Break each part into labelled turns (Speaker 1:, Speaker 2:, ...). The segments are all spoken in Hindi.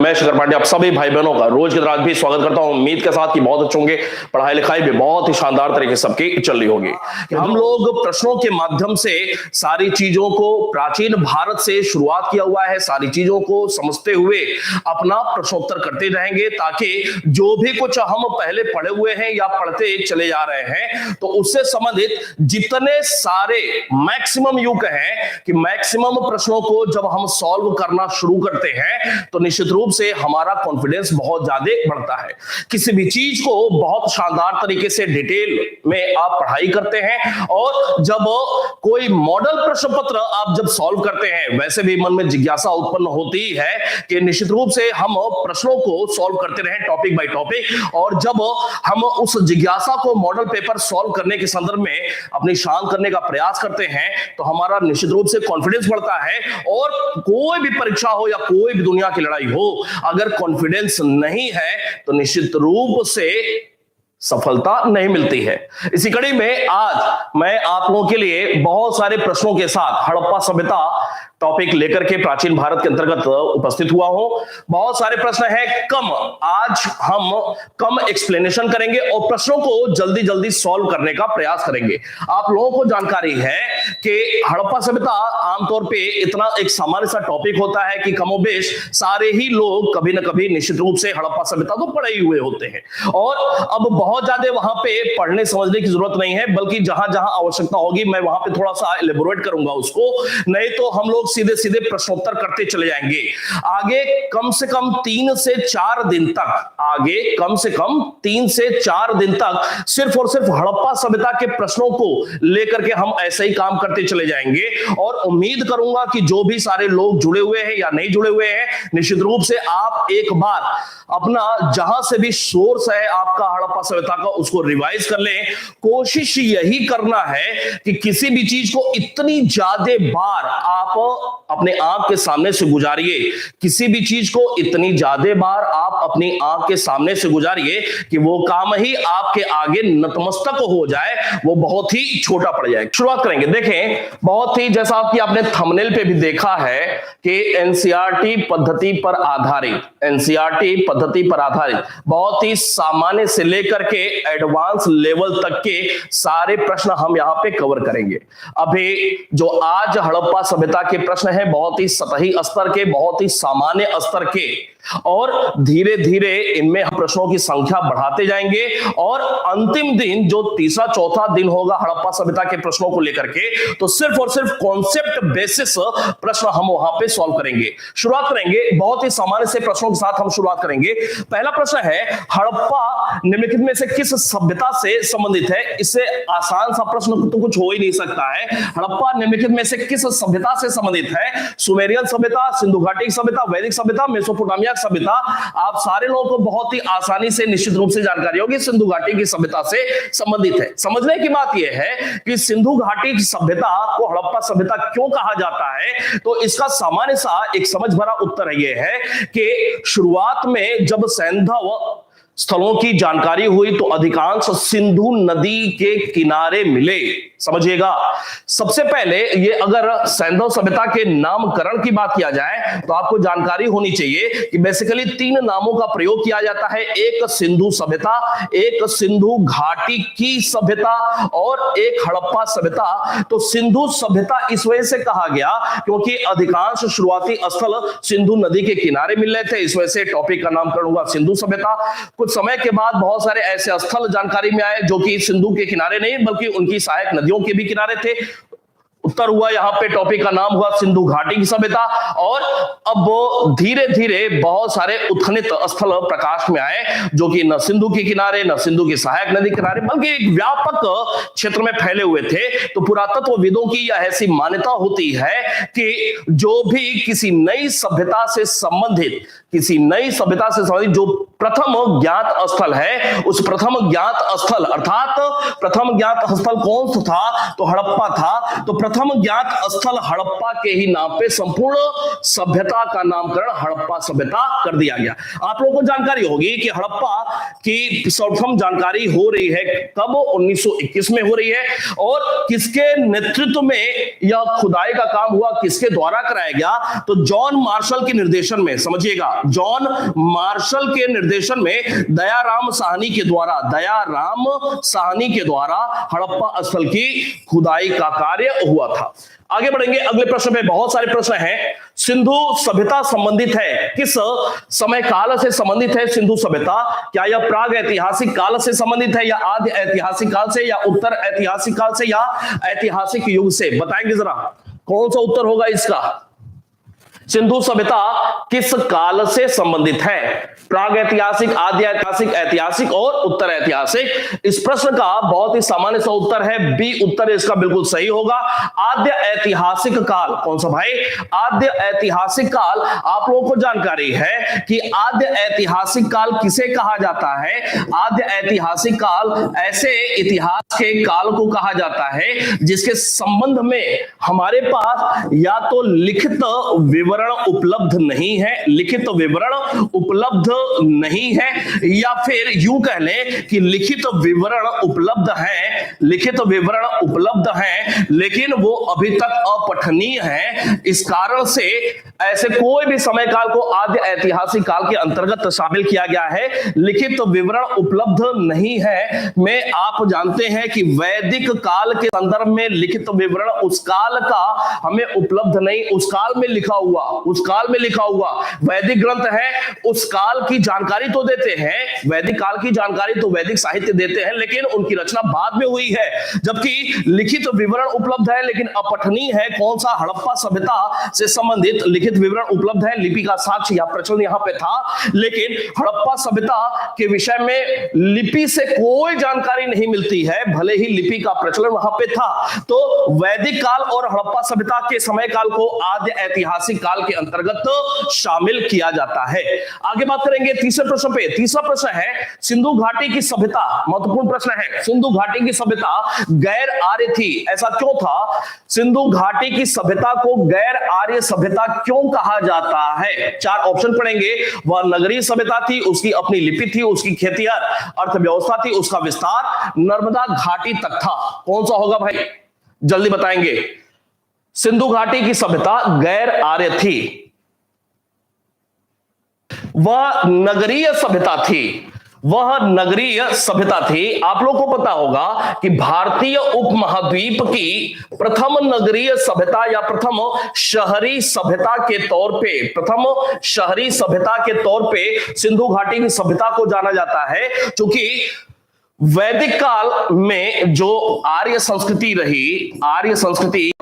Speaker 1: मैं शिखर पांडे आप सभी भाई बहनों का रोज की तरह आज भी स्वागत करता हूं। उम्मीद के साथ कि बहुत अच्छे होंगे, पढ़ाई लिखाई भी बहुत ही शानदार तरीके से सबकी चल रही होगी। हम लोग प्रश्नों के माध्यम से सारी चीजों को प्राचीन भारत से शुरुआत किया हुआ है, सारी चीजों को समझते हुए अपना प्रश्नोत्तर करते रहेंगे ताकि जो भी कुछ हम पहले पढ़े हुए हैं या पढ़ते चले जा रहे हैं तो उससे संबंधित जितने सारे मैक्सिमम यूं कहें कि मैक्सिमम प्रश्नों को जब हम सॉल्व करना शुरू करते हैं तो निश्चित रूप से हमारा कॉन्फिडेंस बहुत ज्यादा बढ़ता है। किसी भी चीज को बहुत शानदार तरीके से डिटेल में आप पढ़ाई करते हैं और जब कोई मॉडल प्रश्न पत्र आप जब सॉल्व करते हैं वैसे भी मन में जिज्ञासा उत्पन्न होती है कि निश्चित रूप से हम प्रश्नों को सॉल्व करते रहें टॉपिक बाय टॉपिक, और जब हम उस जिज्ञासा को मॉडल पेपर सॉल्व करने के संदर्भ में अपनी शांत करने का प्रयास करते हैं तो हमारा निश्चित रूप से कॉन्फिडेंस बढ़ता है। और कोई भी परीक्षा हो या कोई भी दुनिया की लड़ाई हो, अगर कॉन्फिडेंस नहीं है तो निश्चित रूप से सफलता नहीं मिलती है। इसी कड़ी में आज मैं आप लोगों के लिए बहुत सारे प्रश्नों के साथ हड़प्पा सभ्यता टॉपिक लेकर के प्राचीन भारत के अंतर्गत उपस्थित हुआ हूं। बहुत सारे प्रश्न हैं कम, आज हम कम एक्सप्लेनेशन करेंगे और प्रश्नों को जल्दी जल्दी सॉल्व करने का प्रयास करेंगे। आप लोगों को जानकारी है कि हड़प्पा सभ्यता आमतौर पे इतना एक सामान्य सा टॉपिक होता है कि कमोबेश सारे ही लोग कभी ना कभी निश्चित रूप से हड़प्पा सभ्यता तो पढ़े ही हुए होते हैं और अब बहुत ज्यादा वहां पे पढ़ने समझने की जरूरत नहीं है, बल्कि जहां जहां आवश्यकता होगी मैं वहां पे थोड़ा सा एलेबोरेट करूंगा उसको, नहीं तो हम लोग सीधे सीधे प्रश्नोत्तर करते चले जाएंगे। आगे कम से कम 3 से 4 दिन तक, आगे कम से कम 3 से 4 दिन तक सिर्फ और सिर्फ हड़प्पा सभ्यता के प्रश्नों को लेकर के हम ऐसे ही काम करते चले जाएंगे। और उम्मीद करूंगा कि जो भी सारे लोग जुड़े हुए हैं या नहीं जुड़े हुए हैं, निश्चित रूप से आप एक बार अपना जहां से भी सोर्स है आपका हड़प्पा सभ्यता का उसको रिवाइज कर लें। कोशिश यही करना है कि किसी भी चीज को इतनी ज्यादा बार आप अपने आंख के सामने से गुजारिए, किसी भी चीज को इतनी ज्यादा बार आप अपनी आंख के सामने से गुजारिए कि वो काम ही आपके आगे नतमस्तक हो जाए, वो बहुत ही छोटा पड़ जाए। शुरुआत करेंगे। देखें, बहुत ही जैसा कि आपने थंबनेल पे भी देखा है कि एनसीईआरटी पद्धति पर आधारित, एनसीईआरटी पद्धति पर आधारित बहुत ही सामान्य से लेकर के एडवांस लेवल तक के सारे प्रश्न हम यहां पे कवर करेंगे। अभी जो आज हड़प्पा सभ्यता के प्रश्न है बहुत ही सतही स्तर के, बहुत ही सामान्य स्तर के, और धीरे धीरे इनमें हम प्रश्नों की संख्या बढ़ाते जाएंगे और अंतिम दिन जो तीसरा चौथा दिन होगा हड़प्पा सभ्यता के प्रश्नों को लेकर के, तो सिर्फ और सिर्फ कॉन्सेप्ट बेसिस प्रश्न हम वहां पे सॉल्व करेंगे। शुरुआत करेंगे बहुत ही सामान्य से प्रश्नों के साथ हम शुरुआत करेंगे। पहला प्रश्न है, हड़प्पा निम्नलिखित में से किस सभ्यता से संबंधित है? इससे आसान सा प्रश्न तो कुछ हो ही नहीं सकता है। हड़प्पा निम्नलिखित में से किस सभ्यता से संबंधित है? सुमेरियन सभ्यता, सिंधु घाटी सभ्यता, वैदिक सभ्यता, मेसोपोटामिया सभ्यता? आप सारे लोगों को बहुत ही आसानी से निश्चित रूप से जानकारी होगी सिंधु घाटी की सभ्यता से संबंधित है। समझने की बात यह है कि सिंधु घाटी की सभ्यता को हड़प्पा सभ्यता क्यों कहा जाता है, तो इसका सामान्य सा एक समझ भरा उत्तर यह है कि शुरुआत में जब सैंधव स्थलों की जानकारी हुई तो अधिकांश सिंधु नदी के किनारे मिले। समझिएगा, सबसे पहले ये अगर सैंधव सभ्यता के नामकरण की बात किया जाए तो आपको जानकारी होनी चाहिए कि बेसिकली 3 नामों का प्रयोग किया जाता है। एक सिंधु सभ्यता, एक सिंधु घाटी की सभ्यता और एक हड़प्पा सभ्यता। तो सिंधु सभ्यता इस वजह से कहा गया क्योंकि अधिकांश शुरुआती स्थल सिंधु नदी के किनारे मिल रहे थे, इस वजह से टॉपिक का नामकरण हुआ सिंधु सभ्यता। कुछ समय के बाद बहुत सारे ऐसे स्थल जानकारी में आए जो कि सिंधु के किनारे नहीं बल्कि उनकी सहायक नदियों के भी किनारे थे। उत्तर हुआ यहां पे टॉपिक का नाम हुआ सिंधु घाटी की सभ्यता। और अब धीरे धीरे बहुत सारे उत्खनित स्थल प्रकाश में आए जो कि न सिंधु के किनारे न सिंधु की सहायक नदी किनारे बल्कि एक व्यापक क्षेत्र में फैले हुए थे। तो पुरातत्वविदों की यह ऐसी मान्यता होती है कि जो भी किसी नई सभ्यता से संबंधित जो प्रथम ज्ञात स्थल है, उस प्रथम ज्ञात स्थल अर्थात प्रथम ज्ञात स्थल कौन सा था, तो हड़प्पा था। तो प्रथम ज्ञात स्थल हड़प्पा के ही नाम पे संपूर्ण सभ्यता का नामकरण हड़प्पा सभ्यता कर दिया गया। आप लोगों को जानकारी होगी कि हड़प्पा की सर्वप्रथम जानकारी हो रही है कब? 1921 में हो रही है। और किसके नेतृत्व में यह खुदाई का काम हुआ, किसके द्वारा कराया गया? तो जॉन मार्शल के निर्देशन में, समझिएगा जॉन मार्शल के निर्देशन में दयाराम साहनी के द्वारा हड़प्पा स्थल की खुदाई का कार्य हुआ था। आगे बढ़ेंगे अगले प्रश्न पे। बहुत सारे प्रश्न हैं। सिंधु सभ्यता संबंधित है, किस समय काल से संबंधित है सिंधु सभ्यता? क्या यह प्राग ऐतिहासिक काल से संबंधित है, या आदि ऐतिहासिक काल से, या उत्तर ऐतिहासिक काल से, या ऐतिहासिक युग से? बताएंगे जरा कौन सा उत्तर होगा इसका। सिंधु सभ्यता किस काल से संबंधित है? प्राग ऐतिहासिक, आदि ऐतिहासिक, ऐतिहासिक और उत्तर ऐतिहासिक। इस प्रश्न का बहुत ही सामान्य सा उत्तर है बी उत्तर इसका बिल्कुल सही होगा। आद्य ऐतिहासिक काल। कौन सा भाई? आद्य ऐतिहासिक काल। आप लोगों को जानकारी है कि आद्य ऐतिहासिक काल किसे कहा जाता है? आद्य ऐतिहासिक काल ऐसे इतिहास के काल को कहा जाता है जिसके संबंध में हमारे पास या तो लिखित विवरण उपलब्ध नहीं है, नहीं है, या फिर यूं कह लें कि लिखित विवरण उपलब्ध है लेकिन वो अभी तक अपठनीय है। इस कारण से ऐसे कोई भी समय काल को आद्य ऐतिहासिक काल के अंतर्गत शामिल किया गया है। लिखित विवरण उपलब्ध नहीं है में आप जानते हैं कि वैदिक काल के संदर्भ में लिखित विवरण उस काल का हमें उपलब्ध नहीं, उस काल में लिखा हुआ वैदिक ग्रंथ है, उस काल की जानकारी तो देते हैं, वैदिक काल की जानकारी तो वैदिक साहित्य देते हैं, लेकिन उनकी रचना बाद में हुई है। जबकि लिखित विवरण उपलब्ध है लेकिन अपठनीय है। कौन सा? हड़प्पा सभ्यता से संबंधित लिखित विवरण उपलब्ध है, लिपि का साक्ष्य या प्रचलन यहां पे था, लेकिन हड़प्पा सभ्यता के विषय में लिपि से कोई जानकारी नहीं मिलती है, भले ही लिपि का प्रचलन वहां पे था। तो वैदिक काल और हड़प्पा सभ्यता के समय काल को आद्य ऐतिहासिक काल के अंतर्गत शामिल किया जाता है। आगे बात करेंगे तीसरे प्रश्न पे। तीसरा प्रश्न है सिंधु घाटी की सभ्यता, महत्वपूर्ण प्रश्न है। सिंधु घाटी की सभ्यता गैर आर्य थी, ऐसा क्यों था? सिंधु घाटी की सभ्यता को गैर आर्य सभ्यता क्यों कहा जाता है? चार ऑप्शन पढ़ेंगे। वह नगरीय सभ्यता थी, उसकी अपनी लिपि थी, उसकी खेतिहर अर्थव्यवस्था थी, उसका विस्तार नर्मदा घाटी तक था। कौन सा होगा भाई? जल्दी बताएंगे। सिंधु घाटी की सभ्यता गैर आर्य थी, वह नगरीय सभ्यता थी। आप लोगों को पता होगा कि भारतीय उपमहाद्वीप की प्रथम नगरीय सभ्यता या प्रथम शहरी सभ्यता के तौर पे सिंधु घाटी की सभ्यता को जाना जाता है, क्योंकि वैदिक काल में जो आर्य संस्कृति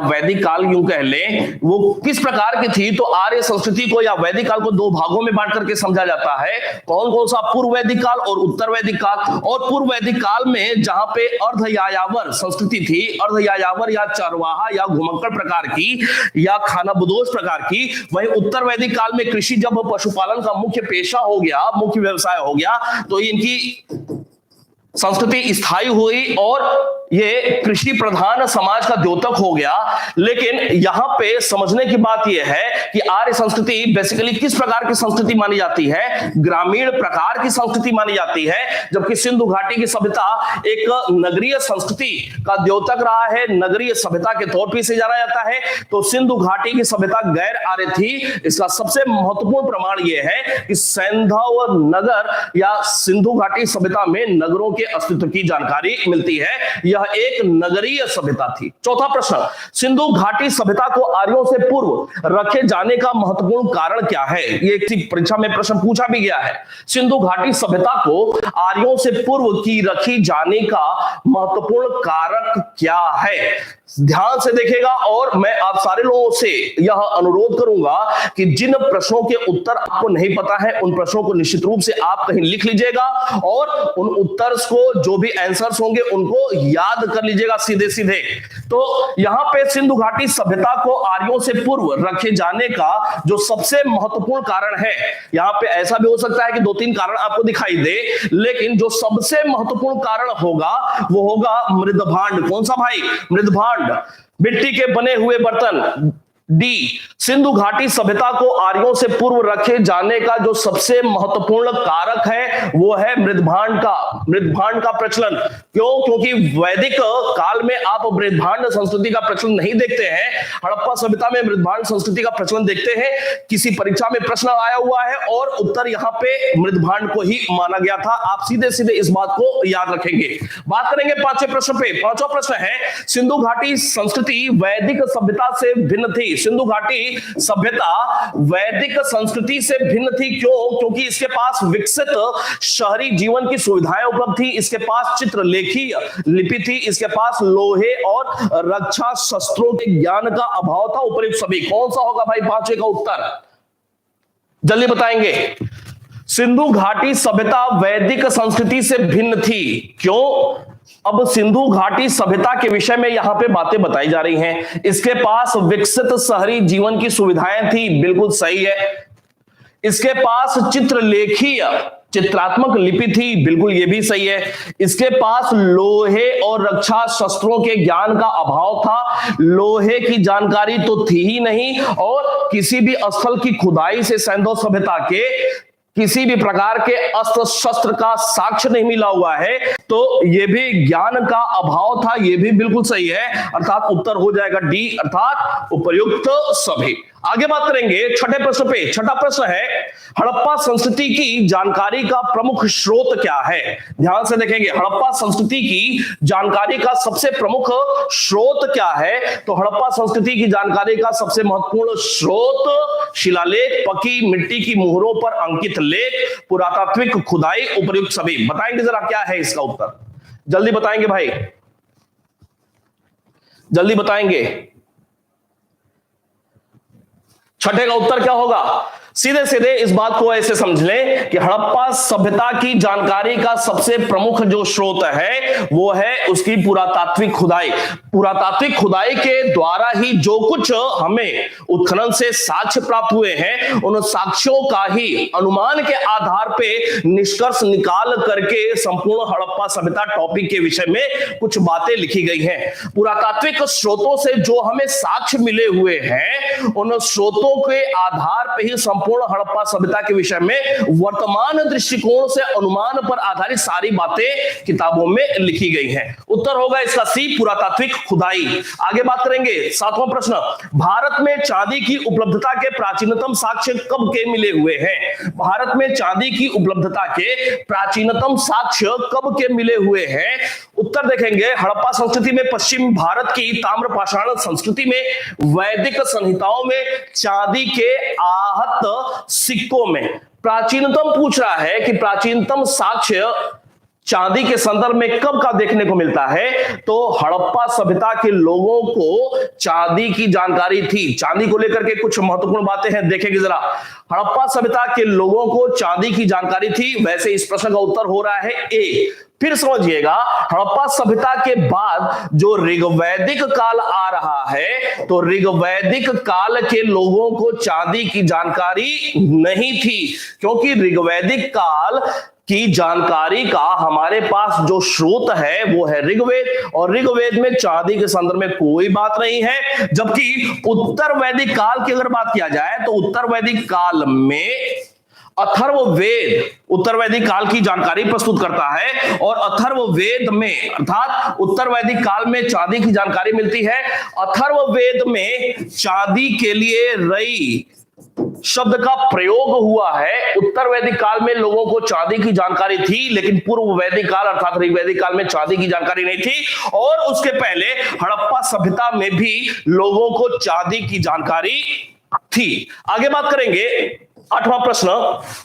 Speaker 1: वैदिक काल यूं कह लें, वो किस प्रकार की थी? तो आर्य संस्कृति को या वैदिक काल को दो भागों में बांट करके समझा जाता है। कौन कौन सा? पूर्व वैदिक काल और उत्तर वैदिक काल। और पूर्व वैदिक काल में जहां पे अर्ध यायावर संस्कृति थी, अर्ध यायावर या चरवाहा या घुमक्कड़ प्रकार की या खानाबदोश प्रकार की, वहीं उत्तर वैदिक काल में कृषि जब पशुपालन का मुख्य पेशा हो गया, मुख्य व्यवसाय हो गया, तो इनकी संस्कृति स्थायी हुई और ये कृषि प्रधान समाज का द्योतक हो गया। लेकिन यहां पे समझने की बात यह है कि आर्य संस्कृति बेसिकली किस प्रकार की संस्कृति मानी जाती है? ग्रामीण प्रकार की संस्कृति मानी जाती है, जबकि सिंधु घाटी की सभ्यता एक नगरीय संस्कृति का द्योतक रहा है, नगरीय सभ्यता के तौर पर इसे जाना जाता है। तो सिंधु घाटी की सभ्यता गैर आर्य थी। इसका सबसे महत्वपूर्ण प्रमाण यह है कि सैंधव नगर या सिंधु घाटी सभ्यता में नगरों के अस्तित्व की जानकारी मिलती है। यह एक नगरीय सभ्यता थी। चौथा प्रश्न, सिंधु घाटी सभ्यता को आर्यों से पूर्व रखे जाने का महत्वपूर्ण कारण क्या है? ये किसी परीक्षा में प्रश्न पूछा भी गया है। सिंधु घाटी सभ्यता को आर्यों से पूर्व की रखी जाने का महत्वपूर्ण कारक क्या है? ध्यान से देखेगा और मैं आप सारे लोगों से यह अनुरोध करूंगा कि जिन प्रश्नों के उत्तर आपको नहीं पता है उन प्रश्नों को निश्चित रूप से आप कहीं लिख लीजिएगा और उन उत्तर को, जो भी आंसर्स होंगे उनको याद कर लीजिएगा सीधे सीधे। तो यहां पे सिंधु घाटी सभ्यता को आर्यों से पूर्व रखे जाने का जो सबसे महत्वपूर्ण कारण है, यहां पे ऐसा भी हो सकता है कि दो तीन कारण आपको दिखाई दे, लेकिन जो सबसे महत्वपूर्ण कारण होगा वो होगा मृदभांड। कौन सा भाई? मृदभांड, मिट्टी के बने हुए बर्तन। डी, सिंधु घाटी सभ्यता को आर्यों से पूर्व रखे जाने का जो सबसे महत्वपूर्ण कारक है वो है मृदभांड का। मृदभांड का प्रचलन। क्यों? क्योंकि वैदिक काल में आप मृदभांड संस्कृति का प्रचलन नहीं देखते हैं, हड़प्पा सभ्यता में मृदभांड संस्कृति का प्रचलन देखते हैं। किसी परीक्षा में प्रश्न आया हुआ है और उत्तर यहां पे मृदभांड को ही माना गया था। आप सीधे सीधे इस बात को याद रखेंगे। बात करेंगे पांचवें प्रश्न पे। पांचवा प्रश्न है, सिंधु घाटी संस्कृति वैदिक सभ्यता से भिन्न थी। सिंधु घाटी सभ्यता वैदिक संस्कृति से भिन्न थी। क्यों? क्योंकि इसके पास विकसित शहरी जीवन की सुविधाएं उपलब्ध थी, इसके पास चित्रलेखी लिपि थी, इसके पास लोहे और रक्षा शस्त्रों के ज्ञान का अभाव था। उपयुक्त सभी। कौन सा होगा भाई पांचवे का उत्तर? जल्दी बताएंगे। सिंधु घाटी सभ्यता वैदिक संस्कृति से भिन्न थी। क्यों? अब सिंधु घाटी सभ्यता के विषय में यहां पे बातें बताई जा रही हैं। इसके पास विकसित शहरी जीवन की सुविधाएं थी, बिल्कुल सही है। इसके पास चित्रलेखीय चित्रात्मक लिपि थी, बिल्कुल ये भी सही है। इसके पास लोहे और रक्षा शस्त्रों के ज्ञान का अभाव था, लोहे की जानकारी तो थी ही नहीं, और किसी भी स्थल की खुदाई से सैंधव सभ्यता के किसी भी प्रकार के अस्त्र शस्त्र का साक्ष्य नहीं मिला हुआ है, तो यह भी ज्ञान का अभाव था, यह भी बिल्कुल सही है। अर्थात उत्तर हो जाएगा डी, अर्थात उपयुक्त सभी। आगे बात करेंगे छठे प्रश्न पे। छठा प्रश्न है, हड़प्पा संस्कृति की जानकारी का प्रमुख स्रोत क्या है? ध्यान से देखेंगे, हड़प्पा संस्कृति की जानकारी का सबसे प्रमुख स्रोत क्या है? तो हड़प्पा संस्कृति की जानकारी का सबसे महत्वपूर्ण स्रोत शिलालेख, पकी मिट्टी की मुहरों पर अंकित लेख, पुरातात्विक खुदाई, उपयुक्त सभी। बताएंगे जरा क्या है इसका उत्तर? जल्दी बताएंगे भाई, जल्दी बताएंगे। छठे का उत्तर क्या होगा? सीधे सीधे इस बात को ऐसे समझ लें कि हड़प्पा सभ्यता की जानकारी का सबसे प्रमुख जो स्रोत है वो है उसकी पुरातात्विक खुदाई। पुरातात्विक खुदाई के द्वारा ही जो कुछ हमें उत्खनन से साक्ष्य प्राप्त हुए हैं, उन साक्ष्यों का ही अनुमान के आधार पे निष्कर्ष निकाल करके संपूर्ण हड़प्पा सभ्यता टॉपिक के विषय में कुछ बातें लिखी गई हैं। पुरातात्विक स्रोतों से जो हमें साक्ष्य मिले हुए हैं, उन स्रोतों के आधार पर ही संपूर्ण हड़प्पा सभ्यता के विषय में वर्तमान दृष्टिकोण से अनुमान पर आधारित सारी बातें किताबों में लिखी गई हैं। उत्तर होगा इसका सी, पुरातात्विक खुदाई। आगे बात करेंगे सातवां प्रश्न, भारत में चांदी की उपलब्धता के प्राचीनतम साक्ष्य कब के मिले हुए हैं? भारत में चांदी की उपलब्धता के प्राचीनतम साक्ष्य कब के मिले हुए हैं? उत्तर देखेंगे, हड़प्पा संस्कृति में, पश्चिम भारत की ताम्रपाषाण संस्कृति में, वैदिक संहिताओं में, चांदी के आहत सिक्कों में। प्राचीनतम पूछ रहा है कि प्राचीनतम साक्ष्य चांदी के संदर्भ में कब का देखने को मिलता है? तो हड़प्पा सभ्यता के लोगों को चांदी की जानकारी थी। चांदी को लेकर के कुछ महत्वपूर्ण बातें हैं, देखेंगे जरा। हड़प्पा सभ्यता के लोगों को चांदी की जानकारी थी। वैसे इस प्रश्न का उत्तर हो रहा है ए। फिर समझिएगा, हड़प्पा सभ्यता के बाद जो ऋग्वैदिक काल आ रहा है, तो ऋग्वैदिक काल के लोगों को चांदी की जानकारी नहीं थी, क्योंकि ऋग्वैदिक काल की जानकारी का हमारे पास जो स्रोत है वो है ऋग्वेद, और ऋग्वेद में चांदी के संदर्भ में कोई बात नहीं है। जबकि उत्तर वैदिक काल की अगर बात किया जाए तो उत्तर वैदिक काल में अथर्ववेद उत्तर वैदिक काल की जानकारी प्रस्तुत करता है, और अथर्ववेद में, अर्थात उत्तर वैदिक काल में चांदी की जानकारी मिलती है। अथर्ववेद में चांदी के लिए रई शब्द का प्रयोग हुआ है। उत्तर वैदिक काल में लोगों को चांदी की जानकारी थी, लेकिन पूर्व वैदिक काल अर्थात ऋग्वैदिक काल में चांदी की जानकारी नहीं थी, और उसके पहले हड़प्पा सभ्यता में भी लोगों को चांदी की जानकारी थी। आगे बात करेंगे, आठवां प्रश्न,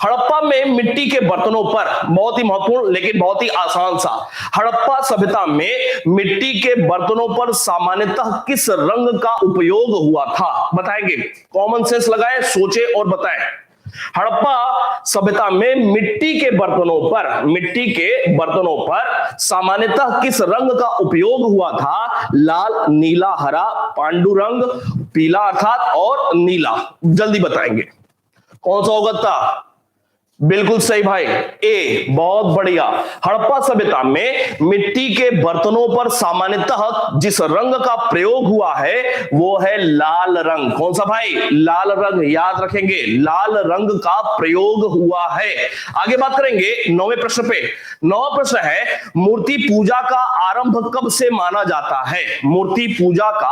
Speaker 1: हड़प्पा में मिट्टी के बर्तनों पर, बहुत ही महत्वपूर्ण लेकिन बहुत ही आसान सा, हड़प्पा सभ्यता में मिट्टी के बर्तनों पर सामान्यतः किस रंग का उपयोग हुआ था? बताएंगे, कॉमन सेंस लगाएं, सोचे और बताएं। हड़प्पा सभ्यता में मिट्टी के बर्तनों पर सामान्यतः किस रंग का उपयोग हुआ था? लाल, नीला, हरा, पांडुरंग, पीला अर्थात और नीला। जल्दी बताएंगे कौन सा होगा था? बिल्कुल सही भाई, ए, बहुत बढ़िया। हड़प्पा सभ्यता में मिट्टी के बर्तनों पर सामान्यतः जिस रंग का प्रयोग हुआ है वो है लाल रंग। कौन सा भाई? लाल रंग, याद रखेंगे, लाल रंग का प्रयोग हुआ है। आगे बात करेंगे 9वें प्रश्न पे। 9वां प्रश्न है, मूर्ति पूजा का आरंभ कब से माना जाता है? मूर्ति पूजा का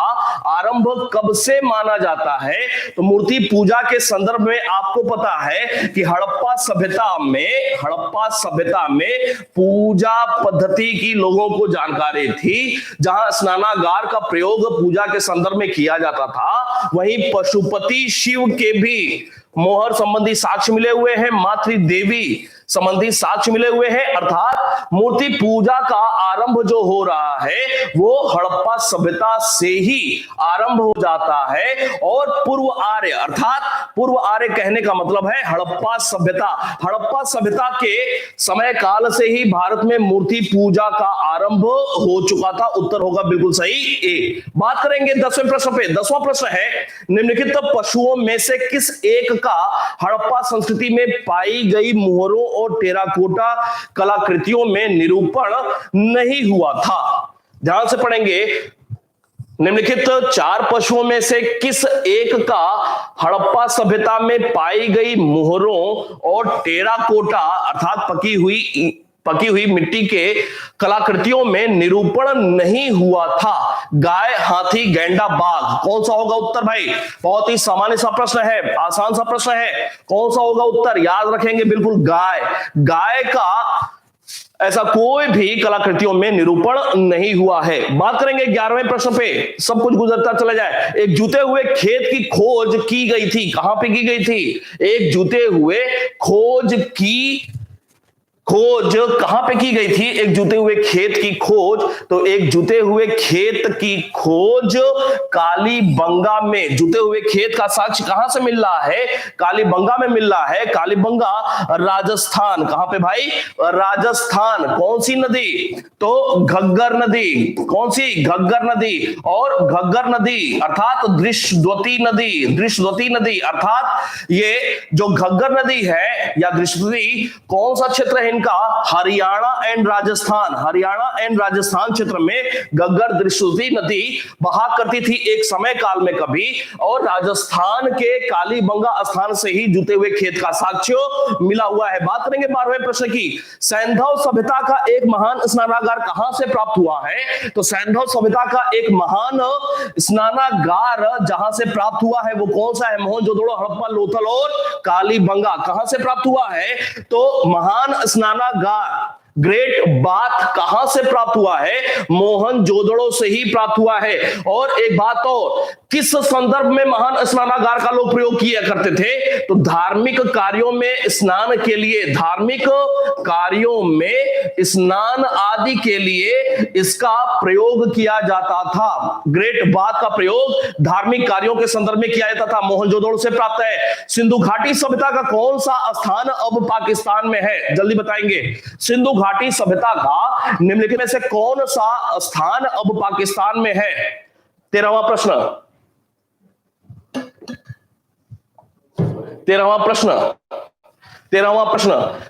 Speaker 1: आरंभ कब से माना जाता है? तो मूर्ति पूजा के संदर्भ में आपको पता है कि हड़प्पा सभ्यता में पूजा पद्धति की लोगों को जानकारी थी। जहां स्नानागार का प्रयोग पूजा के संदर्भ में किया जाता था, वहीं पशुपति शिव के भी मोहर संबंधी साक्ष्य मिले हुए हैं, मातृ देवी संबंधी साक्ष्य मिले हुए हैं। अर्थात मूर्ति पूजा का आरंभ जो हो रहा है वो हड़प्पा सभ्यता से ही आरंभ हो जाता है। और पूर्व आर्य, अर्थात पूर्व आर्य कहने का मतलब है हड़प्पा सभ्यता के समय काल से ही भारत में मूर्ति पूजा का आरंभ हो चुका था। उत्तर होगा बिल्कुल सही, ए। बात करेंगे 10वें प्रश्न पे। 10वां प्रश्न है, निम्नलिखित पशुओं में से किस एक का हड़प्पा संस्कृति में पाई गई मोहरों और टेराकोटा कलाकृतियों में निरूपण नहीं हुआ था? ध्यान से पढ़ेंगे, निम्नलिखित 4 पशुओं में से किस एक का हड़प्पा सभ्यता में पाई गई मोहरों और टेराकोटा अर्थात पकी हुई मिट्टी के कलाकृतियों में निरूपण नहीं हुआ था? गाय, हाथी, गैंडा, बाघ। कौन सा होगा उत्तर भाई? बहुत ही सामान्य सा प्रश्न है, आसान सा प्रश्न है। कौन सा होगा उत्तर? याद रखेंगे बिल्कुल गाय। गाय का ऐसा कोई भी कलाकृतियों में निरूपण नहीं हुआ है। बात करेंगे 11वें प्रश्न पे, सब कुछ गुजरता चला जाए। एक जूते हुए खेत की खोज की गई थी, कहां पे की गई थी? एक जूते हुए खोज कहां पे की गई थी? एक जूते हुए खेत की खोज, तो एक जूते हुए खेत की खोज कालीबंगा में। जूते हुए खेत का साक्ष्य कहां से मिल रहा है? कालीबंगा में मिल रहा है। कालीबंगा राजस्थान। कहां पे भाई? राजस्थान। कौन सी नदी? तो घग्गर नदी। कौन सी? घग्गर नदी। और घग्गर नदी अर्थात दृश्यवती नदी अर्थात ये जो घग्गर नदी है या दृश्यवती, कौन सा क्षेत्र है का? हरियाणा एंड राजस्थान क्षेत्र में घग्गर दृश्यवती नदी बहा करती थी एक समय काल में कभी। और राजस्थान के कालीबंगा स्थान से ही जूते हुए खेत का साक्ष्य मिला हुआ है। बात करेंगे 12वें प्रश्न की। सैंधव सभ्यता का एक महान स्नानागार कहां से प्राप्त हुआ है? तो सैंधव सभ्यता का एक महान स्नानागार जहां से प्राप्त हुआ है वो कौन सा है? मोहनजोदड़ो, हड़प्पा, लोथल और कालीबंगा। कहां से प्राप्त हुआ है? तो महान स्नानागार ग्रेट बाथ कहां से प्राप्त हुआ है? मोहनजोदड़ो से ही प्राप्त हुआ है। और एक बात और, किस संदर्भ में महान स्नानागार का लोग प्रयोग किया करते थे? तो धार्मिक कार्यों में स्नान के लिए, धार्मिक कार्यों में स्नान आदि के लिए इसका प्रयोग किया जाता था। ग्रेट बाथ का प्रयोग धार्मिक कार्यों के संदर्भ में किया जाता था। मोहनजोदड़ो से प्राप्त है। सिंधु घाटी सभ्यता का कौन सा स्थान अब पाकिस्तान में है? जल्दी बताएंगे। सिंधु घाटी सभ्यता का निम्नलिखित में से कौन सा स्थान अब पाकिस्तान में है? 13वां प्रश्न।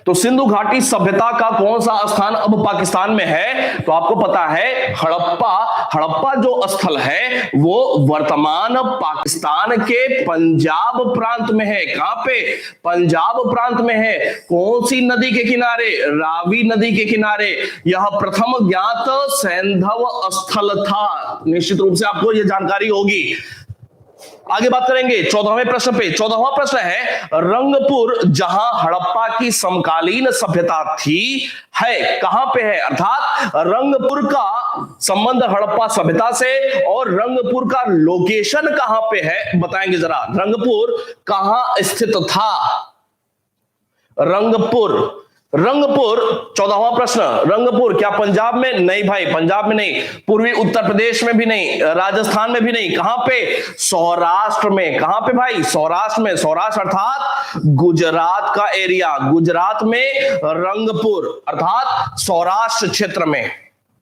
Speaker 1: तो सिंधु घाटी सभ्यता का कौन सा स्थान अब पाकिस्तान में है? तो आपको पता है हड़प्पा जो स्थल है वो वर्तमान पाकिस्तान के पंजाब प्रांत में है। कहां पे? पंजाब प्रांत में है। कौन सी नदी के किनारे? रावी नदी के किनारे। यह प्रथम ज्ञात सैंधव स्थल था। निश्चित रूप से आपको यह जानकारी होगी। आगे बात करेंगे 14वें प्रश्न पे। 14वां प्रश्न है, रंगपुर जहां हड़प्पा की समकालीन सभ्यता थी है कहां पे है? अर्थात रंगपुर का संबंध हड़प्पा सभ्यता से और रंगपुर का लोकेशन कहां पे है बताएंगे जरा। रंगपुर कहां स्थित था? रंगपुर 14वां प्रश्न, रंगपुर क्या पंजाब में? नहीं भाई, पंजाब में नहीं, पूर्वी उत्तर प्रदेश में भी नहीं, राजस्थान में भी नहीं। कहां पे? सौराष्ट्र में। कहां पे भाई? सौराष्ट्र में। सौराष्ट्र अर्थात गुजरात का एरिया। गुजरात में रंगपुर अर्थात सौराष्ट्र क्षेत्र में।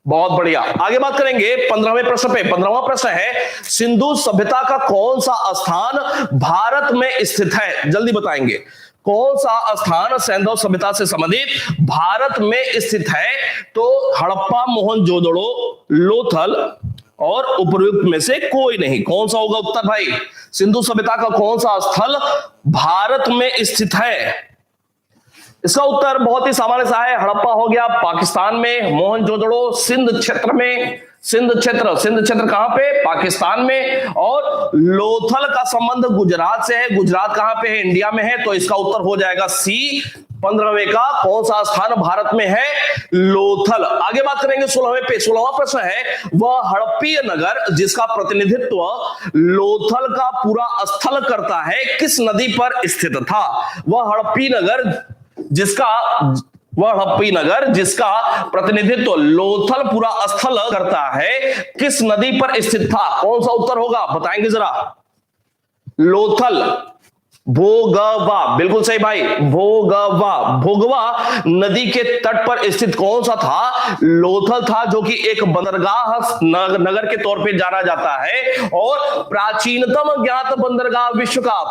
Speaker 1: बहुत बढ़िया। आगे बात करेंगे 15वें प्रश्न पे। 15वां प्रश्न है, सिंधु सभ्यता का कौन सा स्थान भारत में स्थित है? जल्दी बताएंगे। कौन सा स्थान सैंधव सभ्यता से संबंधित भारत में स्थित है? तो हड़प्पा, मोहनजोदड़ो, लोथल और उपयुक्त में से कोई नहीं। कौन सा होगा उत्तर भाई? सिंधु सभ्यता का कौन सा स्थल भारत में स्थित है? इसका उत्तर बहुत ही सामान्य सा है, हड़प्पा हो गया पाकिस्तान में, मोहनजोदड़ो सिंध क्षेत्र में, सिंध क्षेत्र कहां पे? पाकिस्तान में, और लोथल का संबंध गुजरात से है। गुजरात कहां पे है? इंडिया में है। तो इसका उत्तर हो जाएगा सी 15वें का। कौन सा स्थान भारत में है? लोथल। आगे बात करेंगे 16वें पे। 16वां प्रश्न है, वह हड़प्पीय नगर जिसका प्रतिनिधित्व लोथल का पूरा स्थल करता है किस नदी पर स्थित था? वह हड़प्पी नगर जिसका प्रतिनिधित्व लोथल पूरा स्थल करता है किस नदी पर स्थित था? कौन सा उत्तर होगा बताएंगे जरा? लोथल, भोगवा, बिल्कुल सही भाई, भोगवा नदी के तट पर स्थित कौन सा था? लोथल था, जो कि एक बंदरगाह नगर के तौर पे जाना जाता है। और प्राचीनतम ज्ञात बंदरगाह विश्व का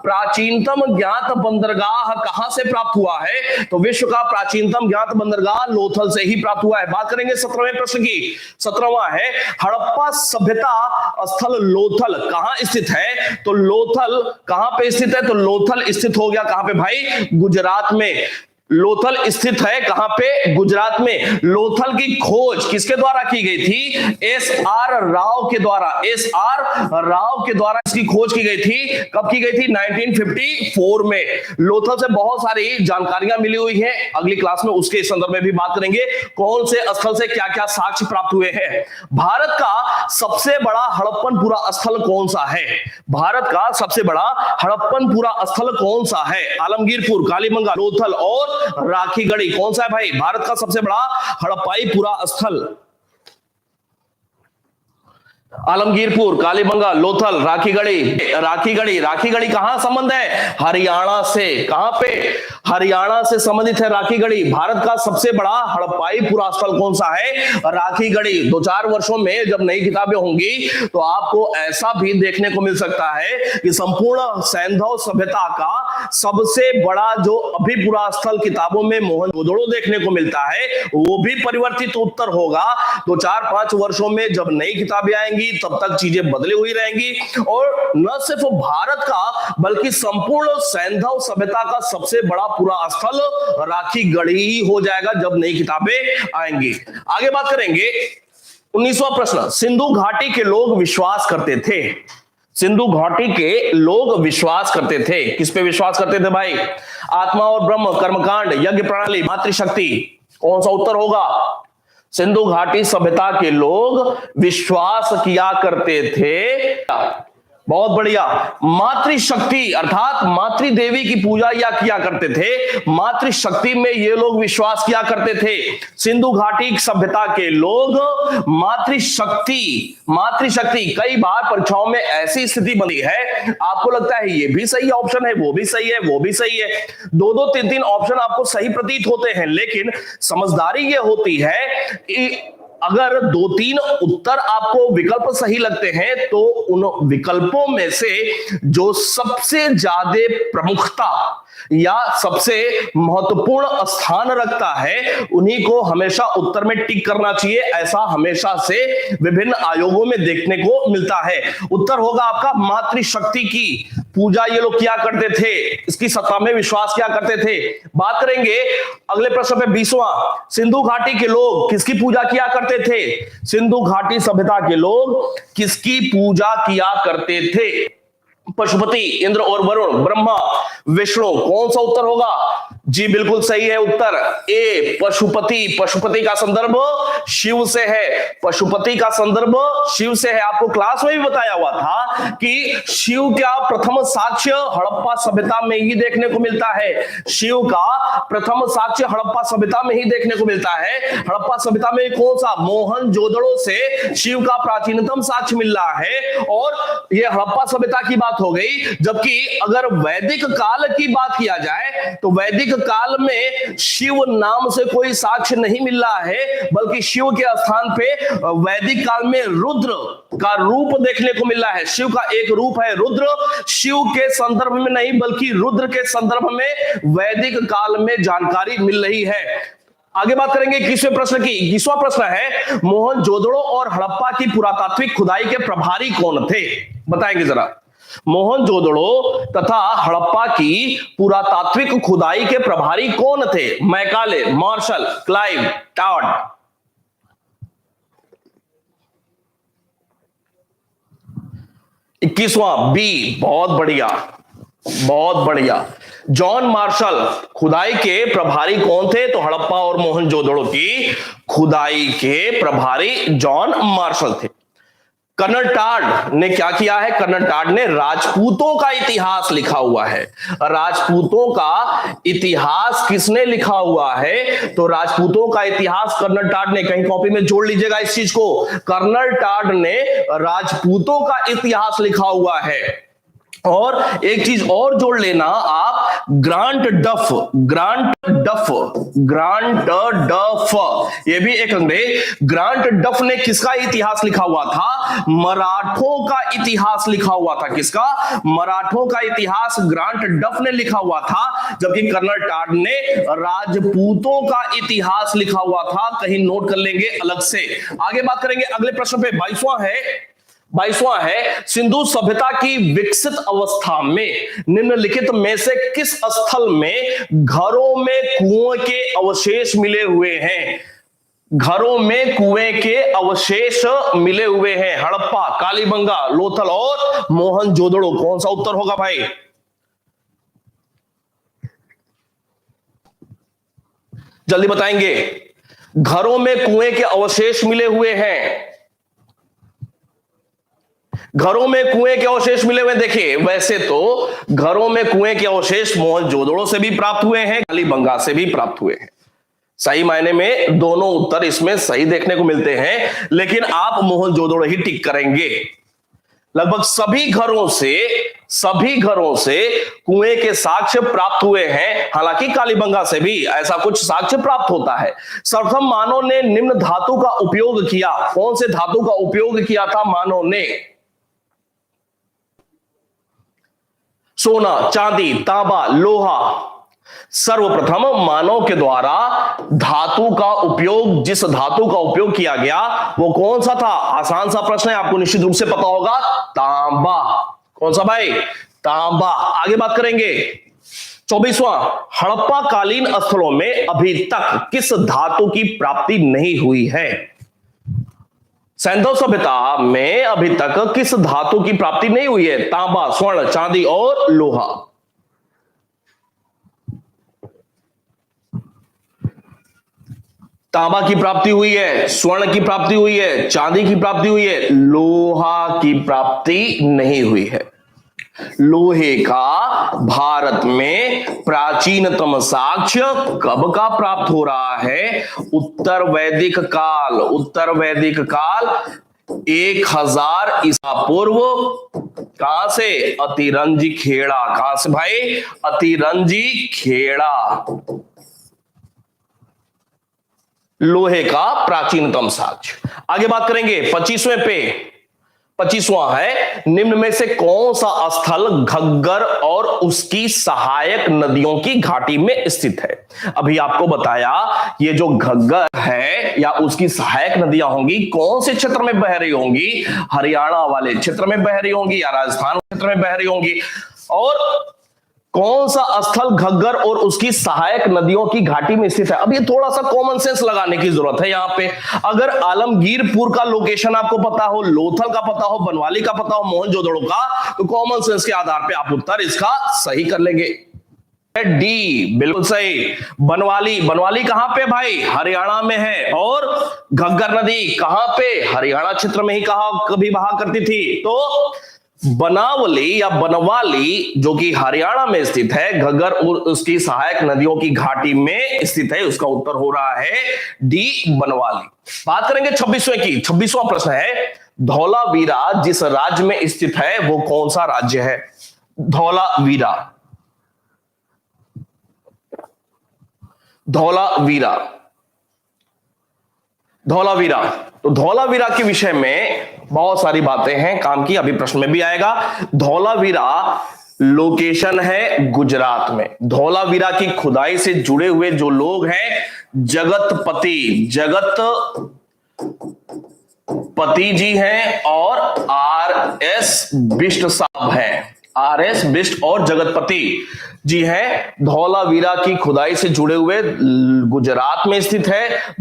Speaker 1: प्राचीनतम ज्ञात बंदरगाह कहां से प्राप्त हुआ है? तो विश्व का प्राचीनतम ज्ञात बंदरगाह लोथल से ही प्राप्त हुआ है। बात करेंगे 17वें प्रश्न की। 17वां है, हड़प्पा सभ्यता स्थल लोथल कहां स्थित है? तो लोथल कहां पे स्थित है? तो लोथल स्थित हो गया कहां पे भाई? गुजरात में। लोथल स्थित है कहां पे? गुजरात में। लोथल की खोज किसके द्वारा की गई थी? एस.आर. राव के द्वारा। एस.आर. राव के द्वारा इसकी खोज की गई थी। कब की गई थी? 1954 में। लोथल से बहुत सारी जानकारियां मिली हुई है, अगली क्लास में उसके संदर्भ में भी बात करेंगे। कौन से स्थल से क्या क्या साक्ष्य प्राप्त हुए हैं? भारत का सबसे बड़ा हड़प्पनपुरा स्थल कौन सा है? भारत का सबसे बड़ा हड़प्पनपुरा स्थल कौन सा है? आलमगीरपुर, कालीबंगा, लोथल और राखीगढ़ी। कौन सा है भाई भारत का सबसे बड़ा हड़प्पाई पुरा स्थल? आलमगीरपुर, कालीबंगा, लोथल, राखीगढ़ी कहां संबंध है? हरियाणा से। कहां पे? हरियाणा से संबंधित है राखीगढ़ी। भारत का सबसे बड़ा हड़प्पाई पुरा स्थल कौन सा है? राखीगढ़ी। 2-4 वर्षों में जब नई किताबें होंगी तो आपको ऐसा भी देखने को मिल सकता है कि संपूर्ण सैंधव सभ्यता का सबसे बड़ा जो अभी पुरा स्थल किताबों में मोहनजोदड़ो देखने को मिलता है, वो भी परिवर्तित उत्तर होगा। 2-4-5 वर्षों में जब नई किताबें आएंगी तब तक चीजें बदली हुई रहेंगी। और न सिर्फ भारत का बल्कि संपूर्ण सैंधव सभ्यता का सबसे बड़ा पूरा स्थल राखीगढ़ी ही हो जाएगा जब नई किताबें आएंगी। आगे बात करेंगे 19वां प्रश्न, सिंधु घाटी के लोग विश्वास करते थे। सिंधु घाटी के लोग विश्वास करते थे, किस पे विश्वास करते थे भाई? आत्मा और ब्रह्म, कर्मकांड, यज्ञ प्रणाली, मातृशक्ति। कौन सा उत्तर होगा? सिंधु घाटी सभ्यता के लोग विश्वास किया करते थे, बहुत बढ़िया, मातृशक्ति अर्थात मातृ देवी की पूजा या किया करते थे। मातृशक्ति में ये लोग विश्वास किया करते थे। सिंधु घाटी सभ्यता के लोग मातृशक्ति कई बार परीक्षाओं में ऐसी स्थिति बनी है, आपको लगता है ये भी सही ऑप्शन है, वो भी सही है, वो भी सही है, 2-2, 3-3 ऑप्शन आपको सही प्रतीत होते हैं, लेकिन समझदारी ये होती है कि अगर 2-3 उत्तर आपको विकल्प सही लगते हैं तो उन विकल्पों में से जो सबसे ज्यादा प्रमुखता या सबसे महत्वपूर्ण स्थान रखता है उन्हीं को हमेशा उत्तर में टिक करना चाहिए। ऐसा हमेशा से विभिन्न आयोगों में देखने को मिलता है। उत्तर होगा आपका मातृशक्ति की पूजा ये लोग किया करते थे, इसकी सत्ता में विश्वास किया करते थे। बात करेंगे अगले प्रश्न पे 20वां, सिंधु घाटी के लोग किसकी पूजा किया करते थे? सिंधु घाटी सभ्यता के लोग किसकी पूजा किया करते थे? पशुपति, इंद्र और वरुण, ब्रह्मा, विष्णु। कौन सा उत्तर होगा? जी बिल्कुल सही है उत्तर ए, पशुपति। पशुपति का संदर्भ शिव से है। पशुपति का संदर्भ शिव से है। आपको क्लास में भी बताया हुआ था कि शिव का प्रथम साक्ष्य हड़प्पा सभ्यता में ही देखने को मिलता है। शिव का प्रथम साक्ष्य हड़प्पा सभ्यता में ही देखने को मिलता है। हड़प्पा सभ्यता में कौन सा? मोहनजोदड़ो से शिव का प्राचीनतम साक्ष्य मिल रहा है। और यह हड़प्पा सभ्यता की बात हो गई। जबकि अगर वैदिक काल की बात किया जाए तो वैदिक काल में शिव नाम से कोई साक्ष्य नहीं मिल रहा है, बल्कि शिव के स्थान पे वैदिक काल में रुद्र का रूप देखने को मिल रहा है। शिव का एक रूप है रुद्र, शिव के संदर्भ में नहीं बल्कि रुद्र के संदर्भ में वैदिक काल में जानकारी मिल रही है। आगे बात करेंगे 21वें प्रश्न की। 21वां प्रश्न है, मोहनजोदड़ो और हड़प्पा की पुरातात्विक खुदाई के प्रभारी कौन थे? बताएंगे जरा। मोहनजोदड़ो तथा हड़प्पा की पुरातात्विक खुदाई के प्रभारी कौन थे? Macaulay, Marshall, Clive, Tod. 21वां बी, बहुत बढ़िया, बहुत बढ़िया। John Marshall. खुदाई के प्रभारी कौन थे? तो हड़प्पा और मोहनजोदड़ो की खुदाई के प्रभारी जॉन मार्शल थे। कर्नल टाड ने क्या किया है? कर्नल टाड ने राजपूतों का इतिहास लिखा हुआ है। राजपूतों का इतिहास किसने लिखा हुआ है? तो राजपूतों का इतिहास कर्नल टाड ने, कहीं कॉपी में जोड़ लीजिएगा इस चीज को, कर्नल टाड ने राजपूतों का इतिहास लिखा हुआ है। और एक चीज और जोड़ लेना आप, ग्रांट डफ, ग्रांट डफ, ग्रांट डफ, ये भी एक अंग्रेज। ग्रांट डफ ने किसका इतिहास लिखा हुआ था? मराठों का इतिहास लिखा हुआ था। किसका? मराठों का इतिहास ग्रांट डफ ने लिखा हुआ था। जबकि कर्नल टाड ने राजपूतों का इतिहास लिखा हुआ था। कहीं नोट कर लेंगे अलग से। आगे बात करेंगे अगले प्रश्न पे। 22वां है, सिंधु सभ्यता की विकसित अवस्था में निम्नलिखित में से किस स्थल में घरों में कुओं के अवशेष मिले हुए हैं? घरों में कुएं के अवशेष मिले हुए हैं। हड़प्पा, कालीबंगा, लोथल और मोहनजोदड़ो। कौन सा उत्तर होगा भाई? जल्दी बताएंगे। घरों में कुएं के अवशेष मिले हुए हैं। घरों में कुएं के अवशेष मिले हुए। देखिए, वैसे तो घरों में कुएं के अवशेष मोहनजोदड़ो से भी प्राप्त हुए हैं, कालीबंगा से भी प्राप्त हुए हैं। सही मायने में दोनों उत्तर इसमें सही देखने को मिलते हैं, लेकिन आप मोहनजोदड़ो ही टिक करेंगे। लगभग सभी घरों से कुएं के साक्ष्य प्राप्त हुए हैं। हालांकि कालीबंगा से भी ऐसा कुछ साक्ष्य प्राप्त होता है। सर्वप्रथम मानव ने निम्न धातु का उपयोग किया। कौन से धातु का उपयोग किया था मानव ने? सोना, चांदी, तांबा, लोहा। सर्वप्रथम मानव के द्वारा धातु का उपयोग, जिस धातु का उपयोग किया गया वो कौन सा था? आसान सा प्रश्न है, आपको निश्चित रूप से पता होगा। तांबा। कौन सा भाई? तांबा। आगे बात करेंगे 24वां, हड़प्पा कालीन स्थलों में अभी तक किस धातु की प्राप्ति नहीं हुई है? सैंधव सभ्यता में अभी तक किस धातु की प्राप्ति नहीं हुई है? तांबा, स्वर्ण, चांदी और लोहा। तांबा की प्राप्ति हुई है, स्वर्ण की प्राप्ति हुई है, चांदी की प्राप्ति हुई है, लोहा की प्राप्ति नहीं हुई है। लोहे का भारत में प्राचीनतम साक्ष्य कब का प्राप्त हो रहा है? उत्तर वैदिक काल। उत्तर वैदिक काल 1000 ईसा पूर्व। कहां से? अतिरंजी खेड़ा। कहां से भाई? अतिरंजी खेड़ा। लोहे का प्राचीनतम साक्ष्य। आगे बात करेंगे 25वें पे। 25वां है, निम्न में से कौन सा स्थल घग्गर और उसकी सहायक नदियों की घाटी में स्थित है? अभी आपको बताया ये जो घग्गर है या उसकी सहायक नदियां होंगी कौन से क्षेत्र में बह रही होंगी? हरियाणा वाले क्षेत्र में बह रही होंगी या राजस्थान क्षेत्र में बह रही होंगी। और कौन सा स्थल घग्गर और उसकी सहायक नदियों की घाटी में स्थित है? अब ये थोड़ा सा कॉमन सेंस लगाने की जरूरत है यहां पे। अगर आलमगीरपुर का लोकेशन आपको पता हो, लोथल का पता हो, बनवाली का पता हो, मोहनजोदड़ो का, तो कॉमन सेंस के आधार पे आप उत्तर इसका सही कर लेंगे। डी बिल्कुल सही। बनवाली, बनवाली कहां पे भाई? हरियाणा में है। और घग्गर नदी कहां पे? हरियाणा क्षेत्र में ही कहा कभी बहा करती थी। तो बनावली या बनवाली जो कि हरियाणा में स्थित है, घग्गर और उसकी सहायक नदियों की घाटी में स्थित है। उसका उत्तर हो रहा है डी बनवाली। बात करेंगे 26वें की। 26वां प्रश्न है, धौलावीरा जिस राज्य में स्थित है वो कौन सा राज्य है? धौलावीरा, धौलावीरा, धौलावीरा। तो धौलावीरा के विषय में बहुत सारी बातें हैं काम की, अभी प्रश्न में भी आएगा। धौलावीरा लोकेशन है गुजरात में। धौलावीरा की खुदाई से जुड़े हुए जो लोग हैं, जगतपति जी हैं और आर.एस. बिष्ट साहब हैं। आर.एस. बिष्ट और जगतपति जी हैं। धौलावीरा की खुदाई से जुड़े हुए, गुजरात में स्थित है।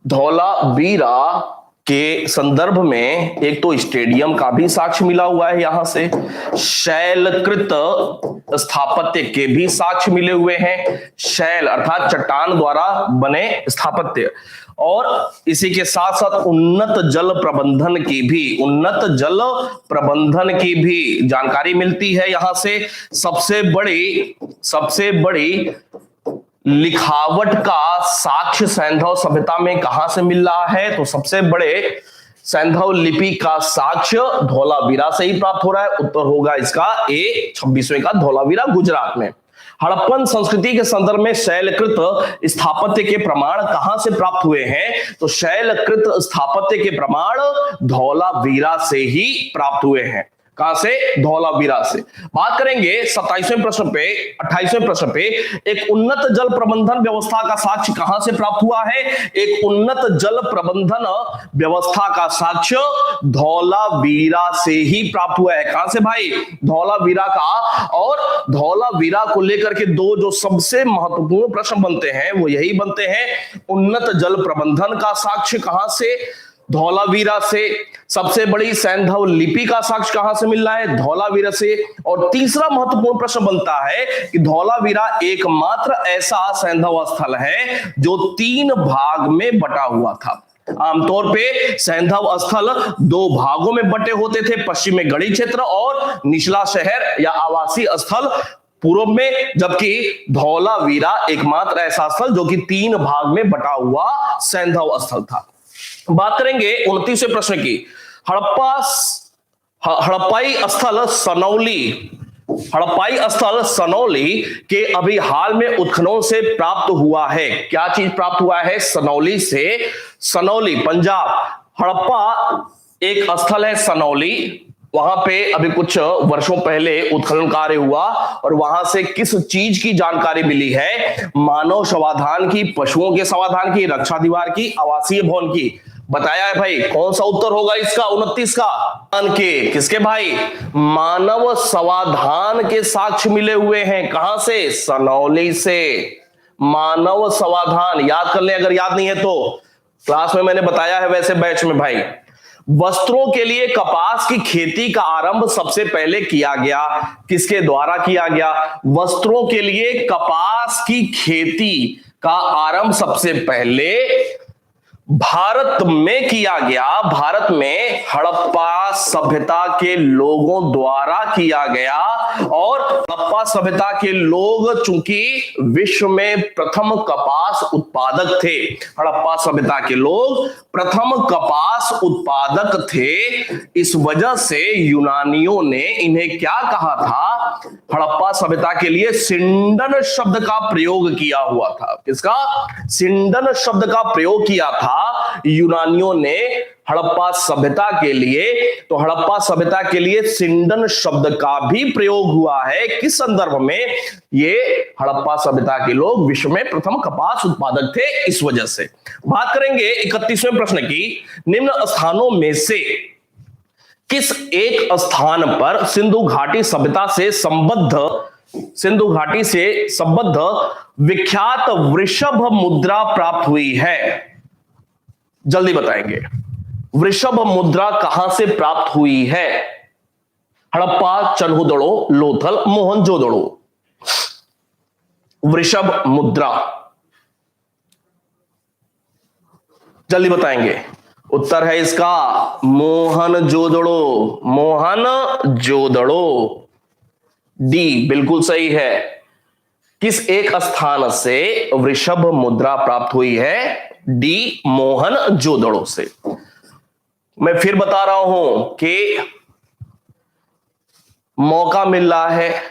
Speaker 1: धौलावीरा के संदर्भ में एक तो स्टेडियम का भी साक्ष्य मिला हुआ है, यहां से शैलकृत स्थापत्य के भी साक्ष्य मिले हुए हैं। शैल अर्थात चट्टान द्वारा बने स्थापत्य, और इसी के साथ साथ उन्नत जल प्रबंधन की भी जानकारी मिलती है यहां से। सबसे बड़ी लिखावट का साक्ष्य सैंधव सभ्यता में कहां से मिल रहा है? तो सबसे बड़े सैंधव लिपि का साक्ष्य धौलावीरा से ही प्राप्त हो रहा है। उत्तर होगा इसका ए, 26वें का, धौलावीरा गुजरात में। हड़प्पन संस्कृति के संदर्भ में शैलकृत स्थापत्य के प्रमाण कहां से प्राप्त हुए हैं? तो शैलकृत स्थापत्य के प्रमाण धौलावीरा से ही प्राप्त हुए हैं। कहां से? धौलावीरा से। बात करेंगे 28वें प्रश्न पे, 28वें प्रश्न पे, एक उन्नत जल प्रबंधन व्यवस्था का साक्ष्य कहां से प्राप्त हुआ है? एक उन्नत जल प्रबंधन व्यवस्था का साक्ष्य धौलावीरा से ही प्राप्त हुआ है। कहां से भाई? धौलावीरा का। और धौलावीरा को लेकर के दो जो सबसे महत्वपूर्ण प्रश्न बनते हैं वो यही बनते हैं, उन्नत जल प्रबंधन का साक्ष्य कहां से? धौलावीरा से। सबसे बड़ी सैंधव लिपि का साक्ष्य कहां से मिल रहा है? धौलावीरा से। और तीसरा महत्वपूर्ण प्रश्न बनता है कि धौलावीरा एकमात्र ऐसा सैंधव स्थल है जो 3 भाग में बटा हुआ था। आमतौर पे सैंधव स्थल 2 भागों में बटे होते थे, पश्चिम में गढ़ी क्षेत्र और निचला शहर या आवासीय स्थल पूर्व में, जबकि धौलावीरा एकमात्र ऐसा स्थल जो कि 3 भाग में बटा हुआ सैंधव स्थल था। बात करेंगे 29वें प्रश्न की। हड़प्पाई स्थल सनौली के अभी हाल में उत्खननों से प्राप्त हुआ है। क्या चीज प्राप्त हुआ है? सनौली से। सनौली पंजाब, हड़प्पा एक स्थल है सनौली, वहां पे अभी कुछ वर्षों पहले उत्खनन कार्य हुआ और वहां से किस चीज की जानकारी मिली है? मानव समाधान की, पशुओं के समाधान की, रक्षा दीवार की, आवासीय भवन की। बताया है भाई। कौन सा उत्तर होगा इसका? 29 का। के किसके भाई? मानव समाधान के साक्ष्य मिले हुए हैं। कहां से? सनौली से। मानव समाधान याद कर ले अगर याद नहीं है तो, क्लास में मैंने बताया है वैसे बैच में भाई। वस्त्रों के लिए कपास की खेती का आरंभ सबसे पहले किया गया, किसके द्वारा किया गया? वस्त्रों के लिए कपास की खेती का आरंभ सबसे पहले भारत में किया गया। भारत में हड़प्पा सभ्यता के लोगों द्वारा किया गया। और हड़प्पा सभ्यता के लोग चूंकि विश्व में प्रथम कपास उत्पादक थे, हड़प्पा सभ्यता के लोग प्रथम कपास उत्पादक थे, इस वजह से यूनानियों ने इन्हें क्या कहा था? हड़प्पा सभ्यता के लिए सिंडन शब्द का प्रयोग किया हुआ था। किसका? सिंडन शब्द का प्रयोग किया था यूनानियों ने हड़प्पा सभ्यता के लिए। तो हड़प्पा सभ्यता के लिए सिंडन शब्द का भी प्रयोग हुआ है। किस संदर्भ में? ये हड़प्पा सभ्यता के लोग विश्व में प्रथम कपास उत्पादक थे, इस वजह से। बात करेंगे 31वें प्रश्न की। निम्न स्थानों में से किस एक स्थान पर सिंधु घाटी सभ्यता से संबद्ध विख्यात वृषभ मुद्रा प्राप्त हुई है? जल्दी बताएंगे। वृषभ मुद्रा कहां से प्राप्त हुई है? हड़प्पा, चन्हुदड़ो, लोथल, मोहनजोदड़ो। वृषभ मुद्रा जल्दी बताएंगे। उत्तर है इसका मोहनजोदड़ो। मोहनजोदड़ो, डी बिल्कुल सही है। किस एक स्थान से वृषभ मुद्रा प्राप्त हुई है? डी मोहनजोदड़ो से। मैं फिर बता रहा हूं कि मौका मिल रहा है,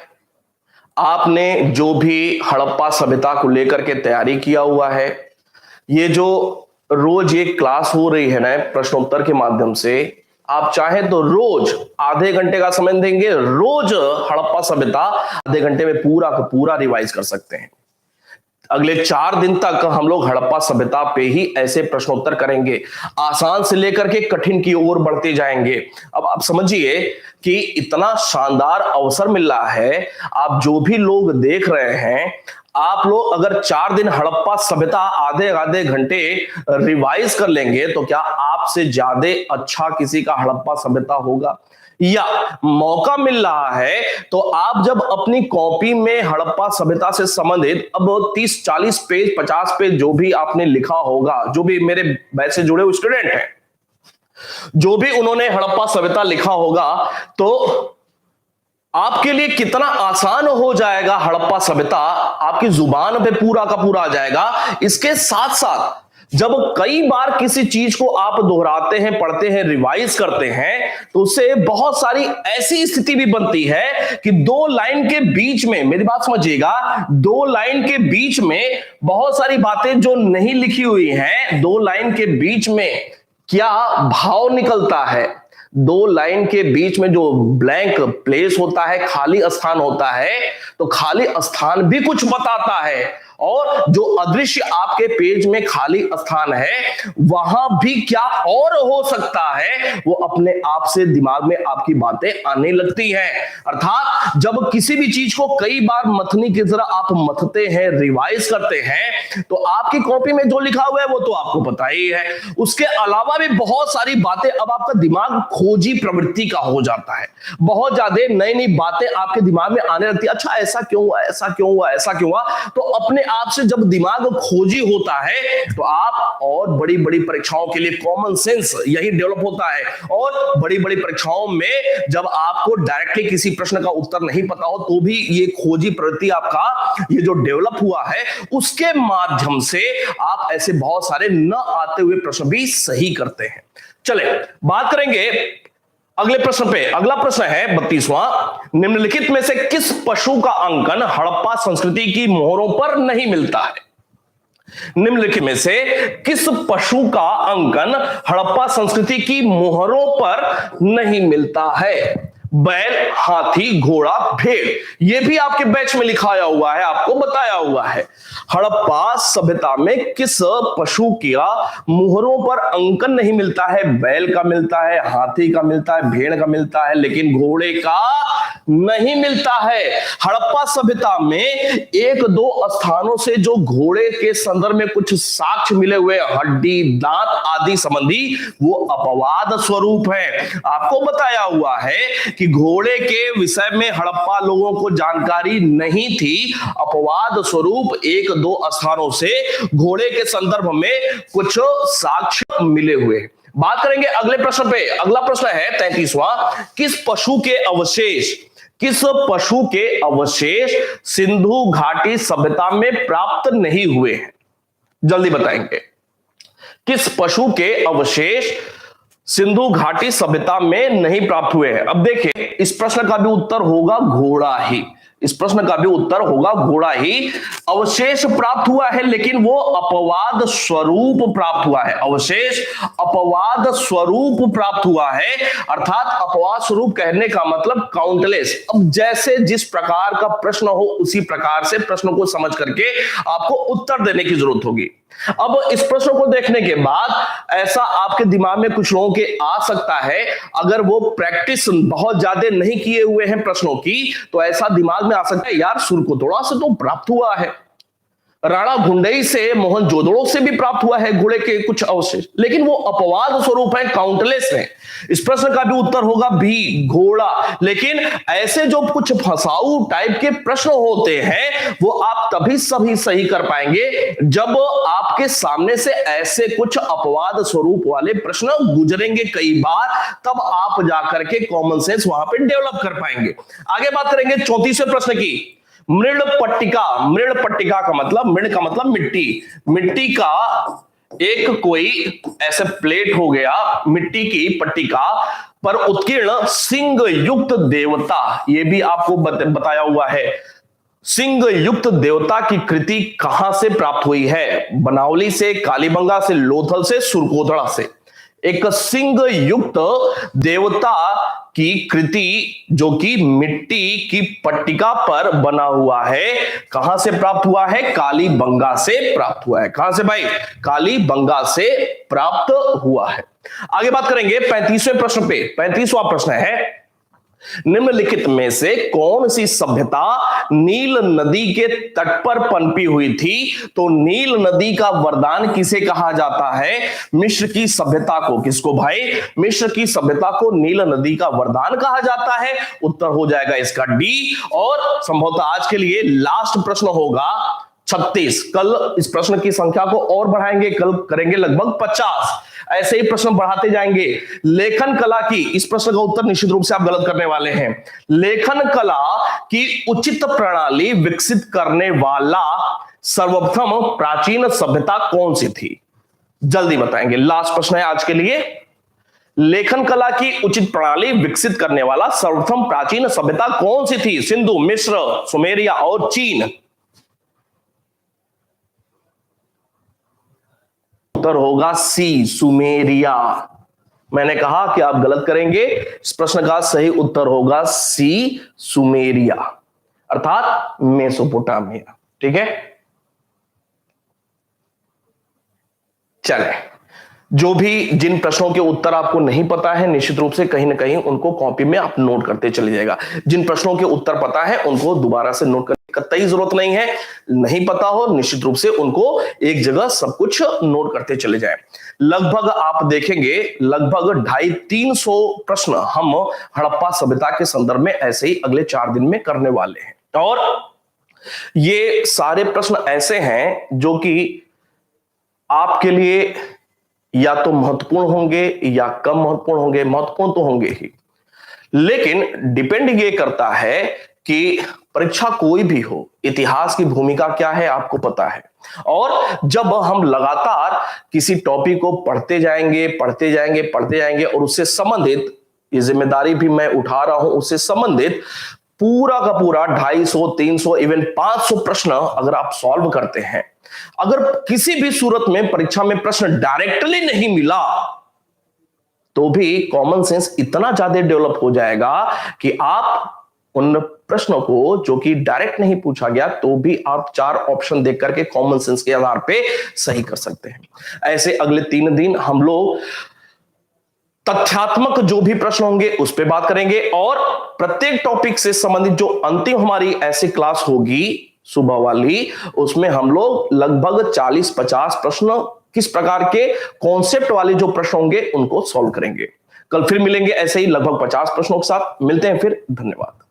Speaker 1: आपने जो भी हड़प्पा सभ्यता को लेकर के तैयारी किया हुआ है, ये जो रोज ये क्लास हो रही है ना प्रश्नोत्तर के माध्यम से, आप चाहें तो रोज आधे घंटे का समय देंगे, रोज हड़प्पा सभ्यता आधे घंटे में पूरा का पूरा रिवाइज कर सकते हैं। अगले 4 दिन तक हम लोग हड़प्पा सभ्यता पे ही ऐसे प्रश्नोत्तर करेंगे, आसान से लेकर के कठिन की ओर बढ़ते जाएंगे। अब आप समझिए कि इतना शानदार अवसर मिल रहा है, आप जो भी लोग देख रहे हैं, आप लोग अगर 4 दिन हड़प्पा सभ्यता आधे आधे घंटे रिवाइज कर लेंगे तो क्या आपसे ज्यादा अच्छा किसी का हड़प्पा सभ्यता होगा? या मौका मिल रहा है तो आप जब अपनी कॉपी में हड़प्पा सभ्यता से संबंधित अब 30-40 पेज 50 पेज जो भी आपने लिखा होगा, जो भी मेरे बैच से जुड़े हुए स्टूडेंट हैं, जो भी उन्होंने हड़प्पा सभ्यता लिखा होगा, तो आपके लिए कितना आसान हो जाएगा हड़प्पा सभ्यता, आपकी जुबान पे पूरा का पूरा आ जाएगा। इसके साथ साथ जब कई बार किसी चीज को आप दोहराते हैं, पढ़ते हैं, रिवाइज करते हैं, तो उससे बहुत सारी ऐसी स्थिति भी बनती है कि 2 लाइन के बीच में, मेरी बात समझिएगा, 2 लाइन के बीच में बहुत सारी बातें जो नहीं लिखी हुई हैं, 2 लाइन के बीच में क्या भाव निकलता है, 2 लाइन के बीच में जो ब्लैंक प्लेस होता है, खाली स्थान होता है, तो खाली स्थान भी कुछ बताता है, और जो अदृश्य आपके पेज में खाली स्थान है वहां भी क्या और हो सकता है, वो अपने आप से दिमाग में आपकी बातें आने लगती हैं। अर्थात जब किसी भी चीज को कई बार मथनी की तरह आप मथते हैं, रिवाइज करते हैं, तो आपकी कॉपी में जो लिखा हुआ है वो तो आपको पता ही है, उसके अलावा भी बहुत सारी बातें, अब आपका दिमाग खोजी प्रवृत्ति का हो जाता है, बहुत ज्यादा नई नई बातें आपके दिमाग में आने लगती है। अच्छा ऐसा क्यों हुआ, ऐसा क्यों हुआ, ऐसा क्यों हुआ, तो अपने आप से जब दिमाग खोजी होता है तो आप और बड़ी बड़ी परीक्षाओं के लिए कॉमन सेंस यही डेवलप होता है, और बड़ी बड़ी परीक्षाओं में जब आपको डायरेक्टली किसी प्रश्न का उत्तर नहीं पता हो तो भी ये खोजी प्रवृत्ति आपका ये जो डेवलप हुआ है उसके माध्यम से आप ऐसे बहुत सारे न आते हुए प्रश्न भी सही करते हैं। चले बात करेंगे अगले प्रश्न पे। अगला प्रश्न है 32वां, निम्नलिखित में से किस पशु का अंकन हड़प्पा संस्कृति की मोहरों पर नहीं मिलता है? निम्नलिखित में से किस पशु का अंकन हड़प्पा संस्कृति की मोहरों पर नहीं मिलता है? बैल, हाथी, घोड़ा, भेड़, यह भी आपके बैच में लिखाया हुआ है, आपको बताया हुआ है। हड़प्पा सभ्यता में किस पशु का मुहरों पर अंकन नहीं मिलता है? बैल का मिलता है, हाथी का मिलता है, भेड़ का मिलता है, लेकिन घोड़े का नहीं मिलता है। हड़प्पा सभ्यता में 1-2 स्थानों से जो घोड़े के संदर्भ में कुछ साक्ष्य मिले हुए, हड्डी, दांत आदि संबंधी, वो अपवाद स्वरूप है। आपको बताया हुआ है कि घोड़े के विषय में हड़प्पा लोगों को जानकारी नहीं थी, अपवाद स्वरूप 1-2 स्थानों से घोड़े के संदर्भ में कुछ साक्ष्य मिले हुए। बात करेंगे अगले प्रश्न पे। अगला प्रश्न है 33वां, किस पशु के अवशेष सिंधु घाटी सभ्यता में प्राप्त नहीं हुए हैं? जल्दी बताएंगे। किस पशु के अवशेष सिंधु घाटी सभ्यता में नहीं प्राप्त हुए हैं? अब देखिए, इस प्रश्न का भी उत्तर होगा घोड़ा ही। इस प्रश्न का भी उत्तर होगा घोड़ा ही। अवशेष प्राप्त हुआ है लेकिन वो अपवाद स्वरूप प्राप्त हुआ है। अवशेष अपवाद स्वरूप प्राप्त हुआ है, अर्थात अपवाद स्वरूप कहने का मतलब काउंटलेस। अब जैसे जिस प्रकार का प्रश्न हो उसी प्रकार से प्रश्न को समझ करके आपको उत्तर देने की जरूरत होगी। अब इस प्रश्न को देखने के बाद ऐसा आपके दिमाग में कुछ लोगों के आ सकता है, अगर वो प्रैक्टिस बहुत ज्यादा नहीं किए हुए हैं प्रश्नों की, तो ऐसा दिमाग में आ सकता है यार सुरकुतोड़ा से तो प्राप्त हुआ है, राणा भुंडई से, मोहनजोदड़ो से भी प्राप्त हुआ है घोड़े के कुछ अवशेष, लेकिन वो अपवाद स्वरूप है, काउंटलेस है। इस प्रश्न का भी उत्तर होगा बी, घोड़ा। लेकिन ऐसे जो कुछ फंसाऊ टाइप के प्रश्न होते हैं वो आप तभी सभी सही कर पाएंगे जब आपके सामने से ऐसे कुछ अपवाद स्वरूप वाले प्रश्न गुजरेंगे कई बार, तब आप जाकर के कॉमन सेंस वहां पे डेवलप कर पाएंगे। आगे बात करेंगे 34वें प्रश्न की। मृण पट्टिका, मृण पट्टिका का मतलब, मृण का मतलब मिट्टी, मिट्टी का एक कोई ऐसे प्लेट हो गया, मिट्टी की पट्टिका पर उत्कीर्ण सिंह युक्त देवता, ये भी आपको बताया हुआ है। सिंह युक्त देवता की कृति कहां से प्राप्त हुई है? बनावली से, कालीबंगा से, लोथल से, सुरकोदड़ा से। एक सिंह युक्त देवता की कृति जो कि मिट्टी की पट्टिका पर बना हुआ है, कहां से प्राप्त हुआ है? कालीबंगा से प्राप्त हुआ है। कहां से भाई? कालीबंगा से प्राप्त हुआ है। आगे बात करेंगे 35वें प्रश्न पे। 35वां प्रश्न है, निम्नलिखित में से कौन सी सभ्यता नील नदी के तट पर पनपी हुई थी? तो नील नदी का वरदान किसे कहा जाता है? मिस्र की सभ्यता को। किसको भाई? मिस्र की सभ्यता को नील नदी का वरदान कहा जाता है। उत्तर हो जाएगा इसका डी। और संभवतः आज के लिए लास्ट प्रश्न होगा 36। कल इस प्रश्न की संख्या को और बढ़ाएंगे, कल करेंगे लगभग 50। ऐसे ही प्रश्न बढ़ाते जाएंगे। लेखन कला की, इस प्रश्न का उत्तर निश्चित रूप से आप गलत करने वाले हैं। लेखन कला की उचित प्रणाली विकसित करने वाला सर्वप्रथम प्राचीन सभ्यता कौन सी थी? जल्दी बताएंगे। लास्ट प्रश्न है आज के लिए। लेखन कला की उचित प्रणाली विकसित करने वाला सर्वप्रथम प्राचीन सभ्यता कौन सी थी? सिंधु, मिस्र, सुमेरिया और चीन। उत्तर होगा सी, सुमेरिया। मैंने कहा कि आप गलत करेंगे। इस प्रश्न का सही उत्तर होगा सी, सुमेरिया, अर्थात मेसोपोटामिया। ठीक है, चले। जो भी जिन प्रश्नों के उत्तर आपको नहीं पता है, निश्चित रूप से कहीं ना कहीं उनको कॉपी में आप नोट करते चले जाएगा। जिन प्रश्नों के उत्तर पता है उनको दोबारा से नोट करने की कतई जरूरत नहीं है। नहीं पता हो, निश्चित रूप से उनको एक जगह सब कुछ नोट करते चले जाए। लगभग आप देखेंगे लगभग 250-300 प्रश्न हम हड़प्पा सभ्यता के संदर्भ में ऐसे ही अगले 4 दिन में करने वाले हैं। और ये सारे प्रश्न ऐसे हैं जो कि आपके लिए या तो महत्वपूर्ण होंगे या कम महत्वपूर्ण होंगे। महत्वपूर्ण तो होंगे ही, लेकिन डिपेंड ये करता है कि परीक्षा कोई भी हो, इतिहास की भूमिका क्या है आपको पता है। और जब हम लगातार किसी टॉपिक को पढ़ते जाएंगे और उससे संबंधित, ये जिम्मेदारी भी मैं उठा रहा हूं, उससे संबंधित पूरा का पूरा 250, 300, इवन 500 प्रश्न अगर आप सॉल्व करते हैं, अगर किसी भी सूरत में परीक्षा में प्रश्न डायरेक्टली नहीं मिला तो भी कॉमन सेंस इतना ज्यादा डेवलप हो जाएगा कि आप उन प्रश्नों को जो कि डायरेक्ट नहीं पूछा गया तो भी आप 4 ऑप्शन देख करके कॉमन सेंस के आधार पे सही कर सकते हैं। ऐसे अगले 3 दिन हम लोग तथ्यात्मक जो भी प्रश्न होंगे उस पर बात करेंगे, और प्रत्येक टॉपिक से संबंधित जो अंतिम हमारी ऐसी क्लास होगी सुबह वाली, उसमें हम लोग लगभग 40-50 प्रश्न किस प्रकार के कॉन्सेप्ट वाले जो प्रश्न होंगे उनको सॉल्व करेंगे। कल फिर मिलेंगे ऐसे ही लगभग 50 प्रश्नों के साथ। मिलते हैं फिर। धन्यवाद।